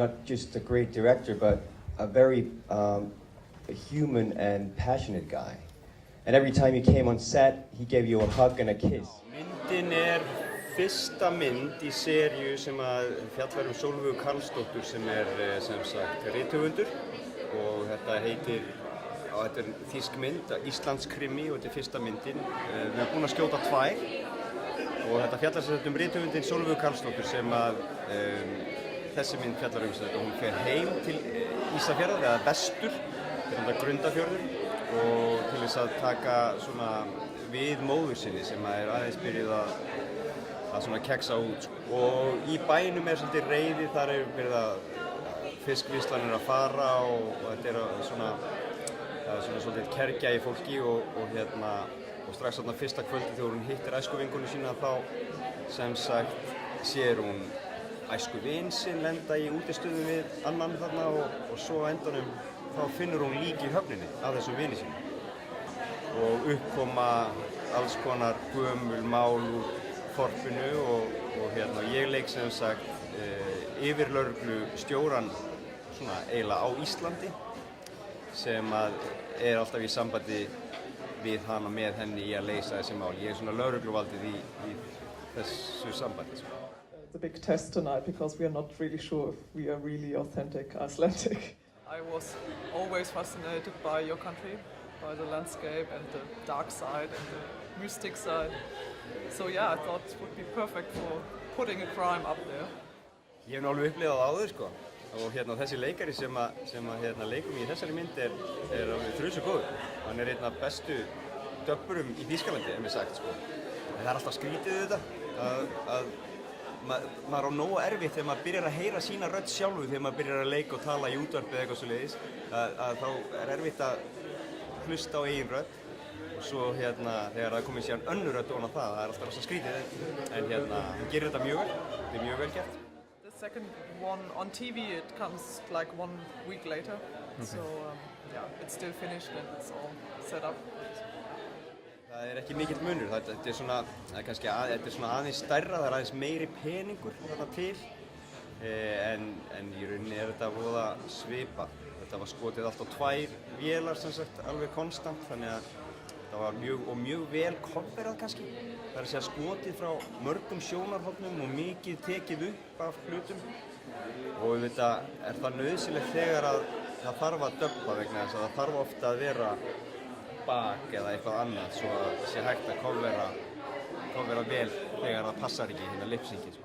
not just a great director, but a very a human and passionate guy. And every time he came on set, he gave you a hug and a kiss. Myndin fyrsta mynd í seríu sem að fjallar Sólveigu Karlsdóttur sem sem sagt rithöfundur og þetta heitir þýsk mynd, Íslandskrimi og þetta fyrsta myndin. Við erum búin að skjóta 2 og þetta fjallar sem sagt rithöfundin Sólveigu Karlsdóttur sem að þessi mynd fjallar sem þetta. Hún fer heim til Ísafjarðar eða vestur, þetta Grundarfjörður og til þess að taka svona við móður sinni sem að aðeins byrjuð að svona keksa út. Og í bænum svolítið reiði, þar byrjuð að fiskvinnslan að fara og þetta svona svolítið kergja í fólki og strax þarna fyrsta kvöldi þegar hún hittir æskuvinkonu sína þá sem sagt sér hún æskuvin sinn lenda í útistöðu við annan þarna og svo á endanum þá finnur hún lík í höfninni af þessum vini sínum og uppkoma alls konar gömul mál úr þorpinu og ég leik sem sagt yfirlögreglustjórann svona eiginlega á Íslandi sem að alltaf í sambandi við hana með henni í að leysa þessi mál. Ég svona lögregluvaldið í þessu sambandi. It's a big test tonight because we are not really sure if we are really authentic Icelandic. I was always fascinated by your country, by the landscape and the dark side and the mystic side. So yeah, I thought it would be perfect for putting a crime up there. Ég hef alveg upplifað það áður sko og þessi leikari sem leikum í þessari mynd alveg þrjusugóður. Hann einn af bestu dubburum í Þýskalandi, mér sagt sko. En það alltaf skrítið þetta að maður á nógu erfitt þegar maður byrjar að heyra sína rödd sjálfu þegar maður byrjar að leika og tala í útvarpi eða eitthvað svoleiðis að þá erfitt að hlusta á eigin rödd og svo þegar það komið síðan önnur rödd ofan á það er alltaf rosa skrítið en hann gerir þetta mjög vel, þetta er mjög vel gert. The second one on TV it comes like 1 week later, so yeah, it's still finished and it's all set up. Það ekki mikill munur, þetta er svona aðeins stærra, það aðeins meiri peningur þarna til en í rauninni þetta voða svipað. Þetta var skotið allt á 2 vélar sem sagt alveg konstant þannig að þetta var mjög vel coverað kannski. Það að segja skotið frá mörgum sjónarhornum og mikið tekið upp af hlutum og þetta það nauðsynlegt þegar að það þarf að dubba vegna þess að það þarf ofta að vera bak eða eitthvað annað svo að sé hægt að covera vel þegar það passar ekki lip syncið.